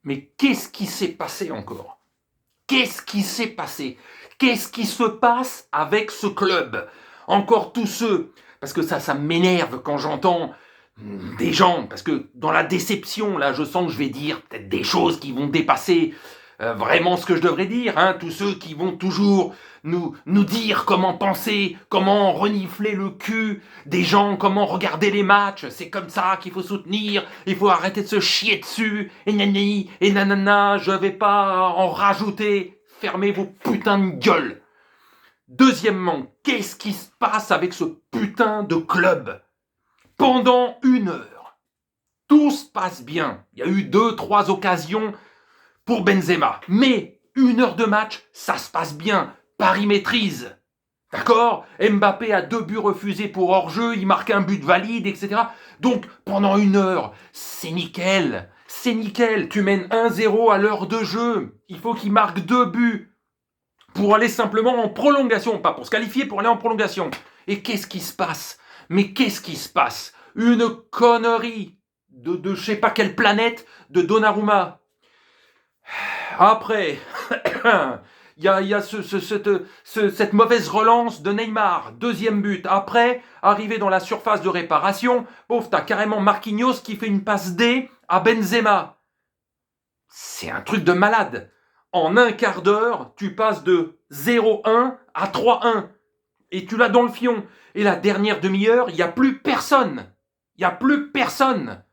Mais qu'est-ce qui s'est passé encore? Qu'est-ce qui s'est passé? Qu'est-ce qui se passe avec ce club? Encore tous ceux, parce que ça m'énerve quand j'entends des gens, parce que dans la déception, là, je sens que je vais dire peut-être des choses qui vont dépasser vraiment ce que je devrais dire, hein, tous ceux qui vont toujours nous dire comment penser, comment renifler le cul des gens, comment regarder les matchs, c'est comme ça qu'il faut soutenir, il faut arrêter de se chier dessus, et nani, et nanana, je vais pas en rajouter, fermez vos putains de gueules. Deuxièmement, qu'est-ce qui se passe avec ce putain de club? Pendant 1 heure, tout se passe bien, il y a eu 2-3 occasions pour Benzema. Mais 1 heure de match, ça se passe bien. Paris maîtrise. D'accord? Mbappé a 2 buts refusés pour hors-jeu, il marque un but valide, etc. Donc, pendant 1 heure, c'est nickel. C'est nickel. Tu mènes 1-0 à l'heure de jeu. Il faut qu'il marque 2 buts pour aller simplement en prolongation. Pas pour se qualifier, pour aller en prolongation. Et qu'est-ce qui se passe? Mais qu'est-ce qui se passe? Une connerie de je sais pas quelle planète de Donnarumma. Après, il y a cette mauvaise relance de Neymar, 2e but. Après, arrivé dans la surface de réparation, pauvre, t'as carrément Marquinhos qui fait une passe D à Benzema. C'est un truc de malade. En un quart d'heure, tu passes de 0-1 à 3-1. Et tu l'as dans le fion. Et la dernière demi-heure, il n'y a plus personne. Il n'y a plus personne.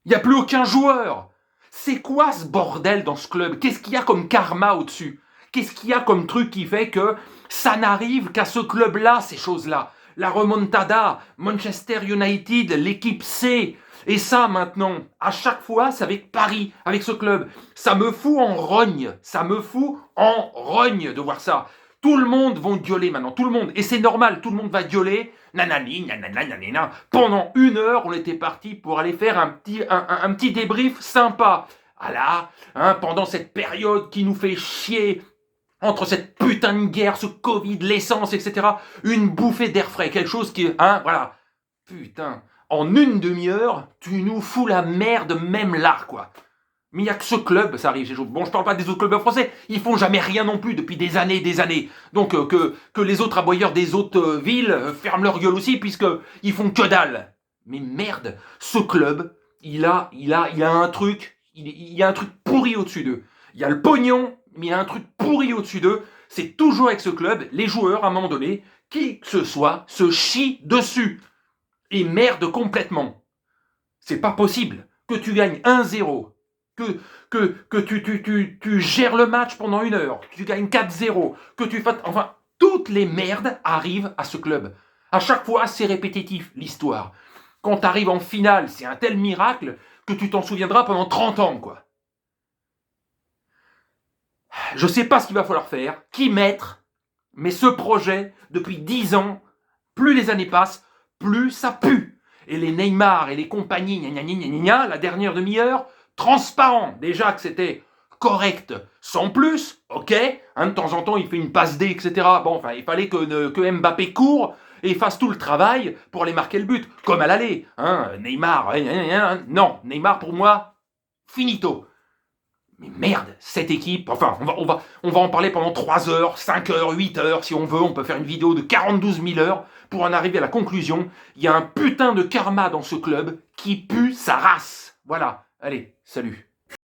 Il n'y a plus aucun joueur. C'est quoi ce bordel dans ce club? Qu'est-ce qu'il y a comme karma au-dessus? Qu'est-ce qu'il y a comme truc qui fait que ça n'arrive qu'à ce club-là, ces choses-là? La remontada, Manchester United, l'équipe C. Et ça, maintenant, à chaque fois, c'est avec Paris, avec ce club. Ça me fout en rogne. Ça me fout en rogne de voir ça. Tout le monde va gueuler maintenant, tout le monde. Et c'est normal, tout le monde va gueuler. Nanani, nanana, nanana. Pendant 1 heure, on était parti pour aller faire un petit débrief sympa. Voilà, hein, pendant cette période qui nous fait chier, entre cette putain de guerre, ce Covid, l'essence, etc. Une bouffée d'air frais, quelque chose qui... Hein, voilà. Putain, en une demi-heure, tu nous fous la merde même là, quoi. Mais il n'y a que ce club, ça arrive. Bon, je parle pas des autres clubs français, ils font jamais rien non plus depuis des années et des années. Donc que les autres aboyeurs des autres villes ferment leur gueule aussi, puisqu'ils font que dalle. Mais merde, ce club, il y a un truc, il y a un truc pourri au-dessus d'eux. Il y a le pognon, mais il y a un truc pourri au-dessus d'eux. C'est toujours avec ce club, les joueurs, à un moment donné, qui que ce soit, se chient dessus. Et merde complètement. C'est pas possible que tu gagnes 1-0. Que tu gères le match pendant 1 heure, que tu gagnes 4-0, que tu fasses... Enfin, toutes les merdes arrivent à ce club. À chaque fois, c'est répétitif, l'histoire. Quand tu arrives en finale, c'est un tel miracle que tu t'en souviendras pendant 30 ans, quoi. Je sais pas ce qu'il va falloir faire, qui mettre, mais ce projet, depuis 10 ans, plus les années passent, plus ça pue. Et les Neymar et les compagnies, la dernière demi-heure, transparent. Déjà que c'était correct, sans plus, ok. Hein, de temps en temps, il fait une passe D, etc. Bon, enfin, il fallait que Mbappé court et fasse tout le travail pour aller marquer le but, comme à l'aller. Hein, Neymar, non, Neymar pour moi, finito. Mais merde, cette équipe, enfin, on va en parler pendant 3 heures, 5 heures, 8 heures, si on veut, on peut faire une vidéo de 42 000 heures pour en arriver à la conclusion. Il y a un putain de karma dans ce club qui pue sa race. Voilà, allez, salut.